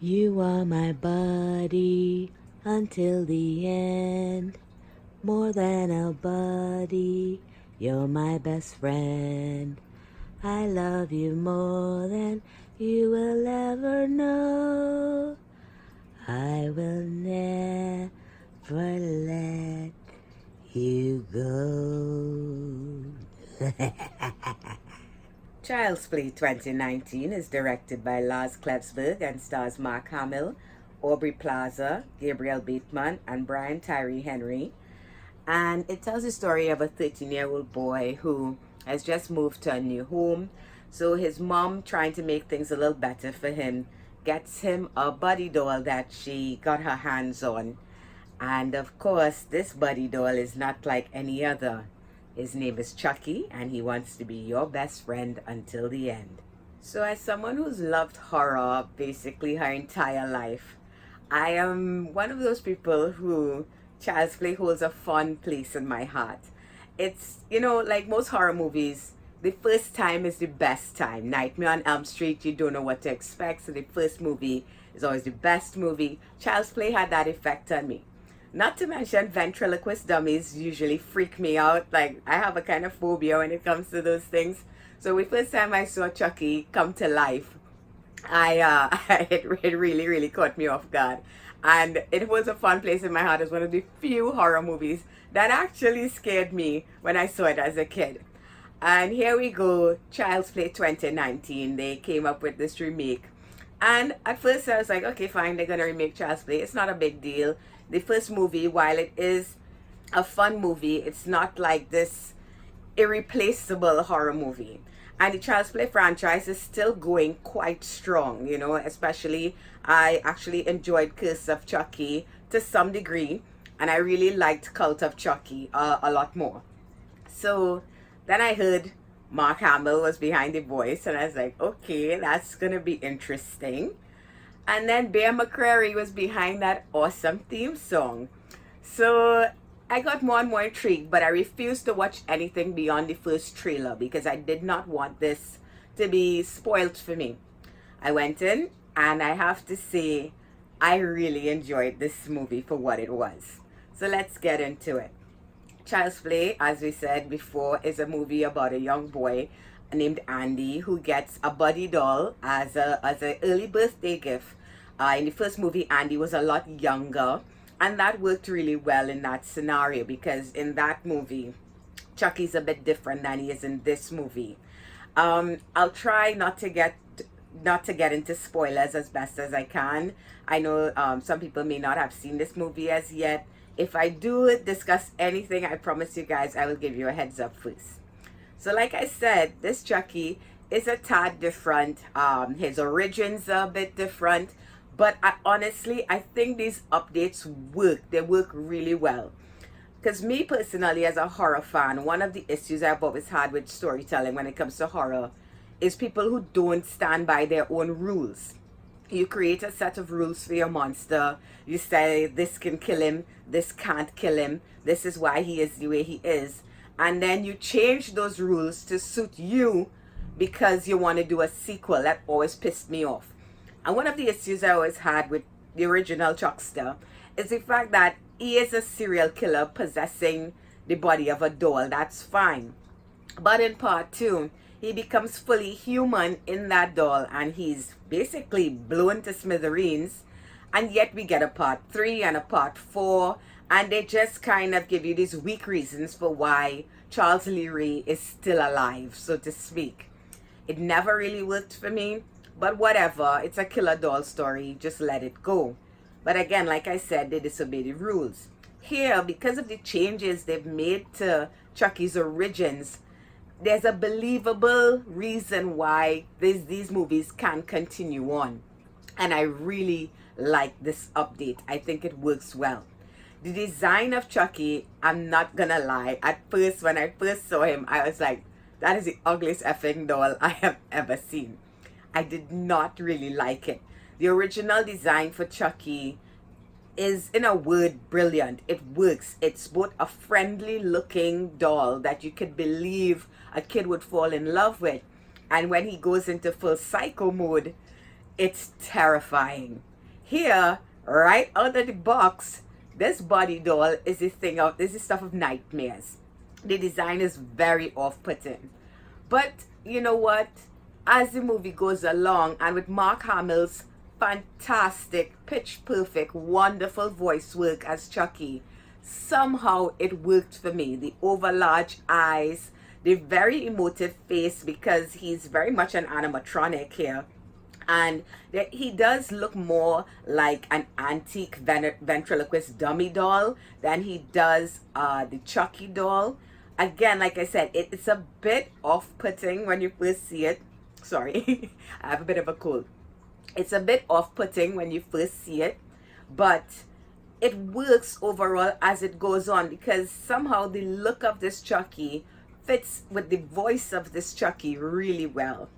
You are my buddy until the end. More than a buddy, you're my best friend. I love you more than you will ever know. I will never let you go. Child's Play 2019 is directed by Lars Klevsberg and stars Mark Hamill, Aubrey Plaza, Gabriel Bateman, and Brian Tyree Henry. And it tells the story of a 13-year-old boy who has just moved to a new home. So his mom, trying to make things a little better for him, gets him a buddy doll that she got her hands on. And of course, this buddy doll is not like any other. His name is Chucky, and he wants to be your best friend until the end. So as someone who's loved horror basically her entire life, I am one of those people who Child's Play holds a fond place in my heart. It's, like most horror movies, the first time is the best time. Nightmare on Elm Street, you don't know what to expect, so the first movie is always the best movie. Child's Play had that effect on me. Not to mention, ventriloquist dummies usually freak me out. Like, I have a kind of phobia when it comes to those things. So the first time I saw Chucky come to life, it really, really caught me off guard. And it was a fun place in my heart. It's one of the few horror movies that actually scared me when I saw it as a kid. And here we go, Child's Play 2019. They came up with this remake. And at first I was like, okay, fine, they're going to remake Child's Play. It's not a big deal. The first movie, while it is a fun movie, it's not like this irreplaceable horror movie. And the Child's Play franchise is still going quite strong, especially I actually enjoyed Curse of Chucky to some degree, and I really liked Cult of Chucky a lot more. So then I heard Mark Hamill was behind the voice, and I was like, okay, that's gonna be interesting. And then Bear McCreary was behind that awesome theme song. So I got more and more intrigued, but I refused to watch anything beyond the first trailer because I did not want this to be spoiled for me. I went in, and I have to say, I really enjoyed this movie for what it was. So let's get into it. Child's Play, as we said before, is a movie about a young boy named Andy who gets a buddy doll as an early birthday gift. In the first movie, Andy was a lot younger, and that worked really well in that scenario because in that movie, Chucky's a bit different than he is in this movie. I'll try not to get into spoilers as best as I can. I know some people may not have seen this movie as yet. If I do discuss anything, I promise you guys I will give you a heads up first. So like I said, this Chucky is a tad different. His origins are a bit different. But honestly, I think these updates work. They work really well. Because me personally, as a horror fan, one of the issues I've always had with storytelling when it comes to horror is people who don't stand by their own rules. You create a set of rules for your monster. You say this can kill him, this can't kill him, this is why he is the way he is. And then you change those rules to suit you because you want to do a sequel. That always pissed me off. And one of the issues I always had with the original Chuckster is the fact that he is a serial killer possessing the body of a doll. That's fine. But in part 2, he becomes fully human in that doll, and he's basically blown to smithereens. And yet we get a part 3 and a part 4, and they just kind of give you these weak reasons for why Charles Lee Ray is still alive, so to speak. It never really worked for me, but whatever. It's a killer doll story, just let it go. But again, like I said, they disobey the rules. Here, because of the changes they've made to Chucky's origins, there's a believable reason why these movies can continue on. And I really like this update. I think it works well. The design of Chucky, I'm not gonna lie, at first, when I first saw him, I was like, that is the ugliest effing doll I have ever seen. I did not really like it. The original design for Chucky is, in a word, brilliant. It works. It's both a friendly looking doll that you could believe a kid would fall in love with, and when he goes into full psycho mode, it's terrifying. Here, right out of the box, this body doll is this is stuff of nightmares. The design is very off-putting. But you know what? As the movie goes along, and with Mark Hamill's fantastic, pitch perfect, wonderful voice work as Chucky, somehow it worked for me. The over large eyes, the very emotive face, because he's very much an animatronic here. And he does look more like an antique ventriloquist dummy doll than he does the Chucky doll. Again, like I said, it's a bit off-putting when you first see it. Sorry, I have a bit of a cold. It's a bit off-putting when you first see it, but it works overall as it goes on, because somehow the look of this Chucky fits with the voice of this Chucky really well.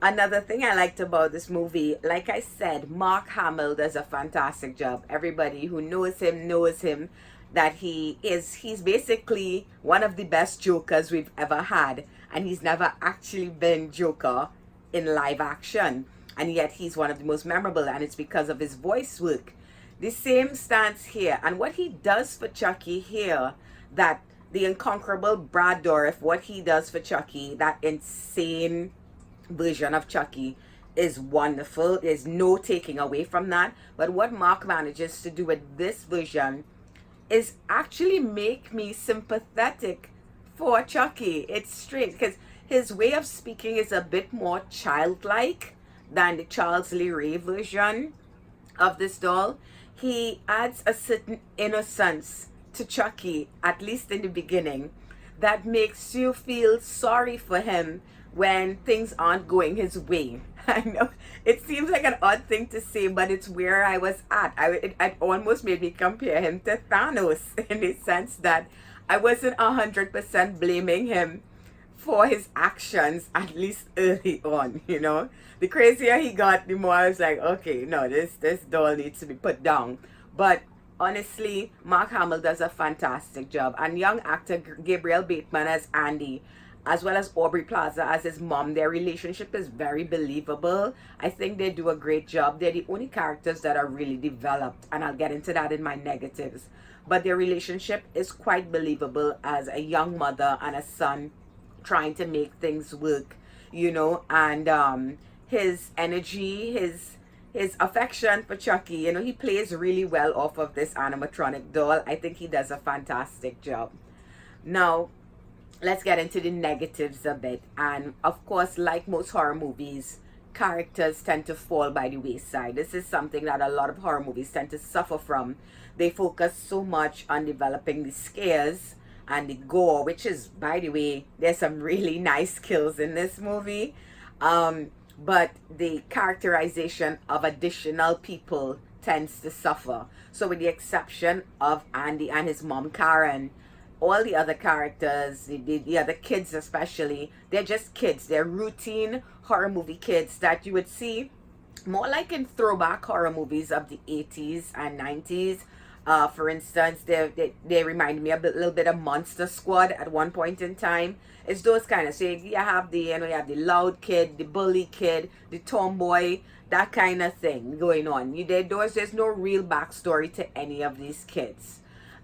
Another thing I liked about this movie, like I said, Mark Hamill does a fantastic job. Everybody who knows him, that he's basically one of the best Jokers we've ever had, and he's never actually been Joker in live action, and yet he's one of the most memorable, and it's because of his voice work. The same stands here, and what he does for Chucky here, that the incomparable Brad Dourif, what he does for Chucky, that insane version of Chucky, is wonderful. There's no taking away from that. But what Mark manages to do with this version is actually make me sympathetic for Chucky. It's strange because his way of speaking is a bit more childlike than the Charles Lee Ray version of this doll. He adds a certain innocence to Chucky, at least in the beginning, that makes you feel sorry for him when things aren't going his way. I know it seems like an odd thing to say, but it's where I was at. It almost made me compare him to Thanos in the sense that I wasn't 100% blaming him for his actions, at least early on, you know. The crazier he got, the more I was like, okay, no, this doll needs to be put down. But honestly, Mark Hamill does a fantastic job. And young actor Gabriel Bateman as Andy, as well as Aubrey Plaza as his mom, their relationship is very believable. I think they do a great job. They're the only characters that are really developed, and I'll get into that in my negatives. But their relationship is quite believable as a young mother and a son trying to make things work, you know. And his energy, his affection for Chucky, you know, he plays really well off of this animatronic doll. I think he does a fantastic job. Now, let's get into the negatives a bit. And of course, like most horror movies, characters tend to fall by the wayside. This is something that a lot of horror movies tend to suffer from. They focus so much on developing the scares and the gore, which is, by the way, there's some really nice kills in this movie. But the characterization of additional people tends to suffer. So with the exception of Andy and his mom, Karen, all the other characters, the other kids especially, they're just kids. They're routine horror movie kids that you would see more like in throwback horror movies of the 80s and 90s. For instance, they remind me a little bit of Monster Squad at one point in time. It's those kind of, so you have the, you have the loud kid, the bully kid, the tomboy, that kind of thing going on. There's no real backstory to any of these kids.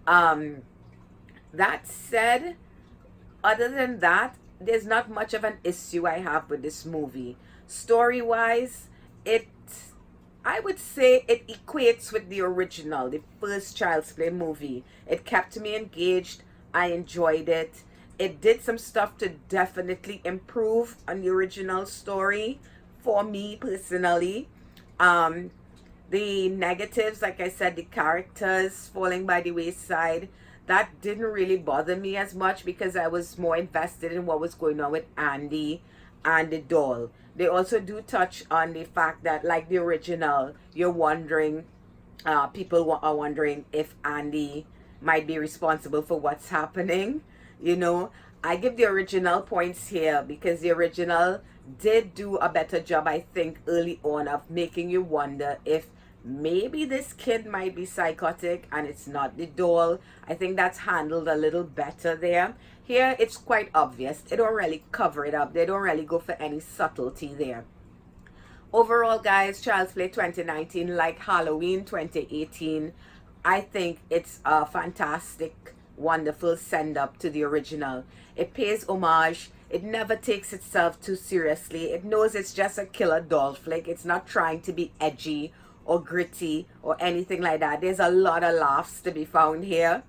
That said, other than that, there's not much of an issue I have with this movie. Story-wise, I would say it equates with the original, the first Child's Play movie. It kept me engaged. I enjoyed it. It did some stuff to definitely improve on the original story for me personally. The negatives, like I said, the characters falling by the wayside, that didn't really bother me as much because I was more invested in what was going on with Andy and the doll. They also do touch on the fact that, like the original, you're wondering, people are wondering if Andy might be responsible for what's happening. You know, I give the original points here because the original did do a better job, I think, early on of making you wonder if maybe this kid might be psychotic and it's not the doll. I think that's handled a little better there. Here, it's quite obvious. They don't really cover it up. They don't really go for any subtlety there. Overall, guys, Child's Play 2019, like Halloween 2018, I think it's a fantastic, wonderful send-up to the original. It pays homage. It never takes itself too seriously. It knows it's just a killer doll flick. It's not trying to be edgy or gritty or anything like that. There's a lot of laughs to be found here.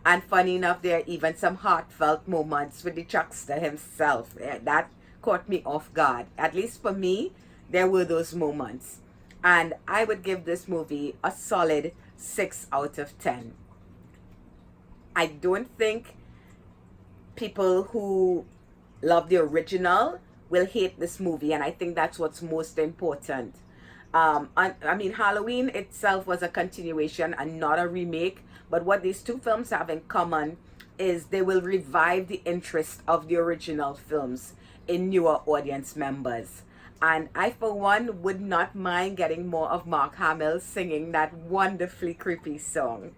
And funny enough, there are even some heartfelt moments with the Chuckster himself. That caught me off guard. At least for me, there were those moments. And I would give this movie a solid 6 out of 10. I don't think people who love the original will hate this movie, and I think that's what's most important. I mean, Halloween itself was a continuation and not a remake, but what these two films have in common is they will revive the interest of the original films in newer audience members. And I, for one, would not mind getting more of Mark Hamill singing that wonderfully creepy song.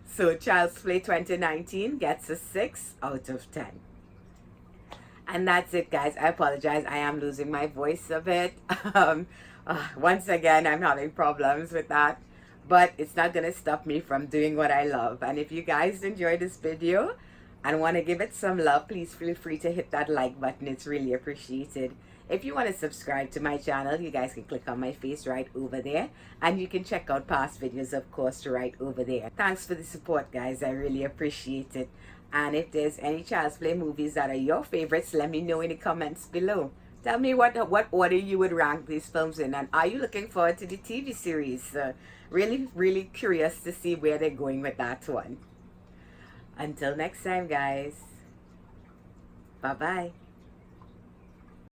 So Child's Play 2019 gets a 6 out of 10. And that's it, guys. I apologize. I am losing my voice a bit. Once again, I'm having problems with that. But it's not going to stop me from doing what I love. And if you guys enjoyed this video and want to give it some love, please feel free to hit that like button. It's really appreciated. If you want to subscribe to my channel, you guys can click on my face right over there. And you can check out past videos, of course, right over there. Thanks for the support, guys. I really appreciate it. And if there's any Child's Play movies that are your favorites, let me know in the comments below. Tell me what order you would rank these films in. And are you looking forward to the TV series? Really curious to see where they're going with that one. Until next time, guys. Bye-bye.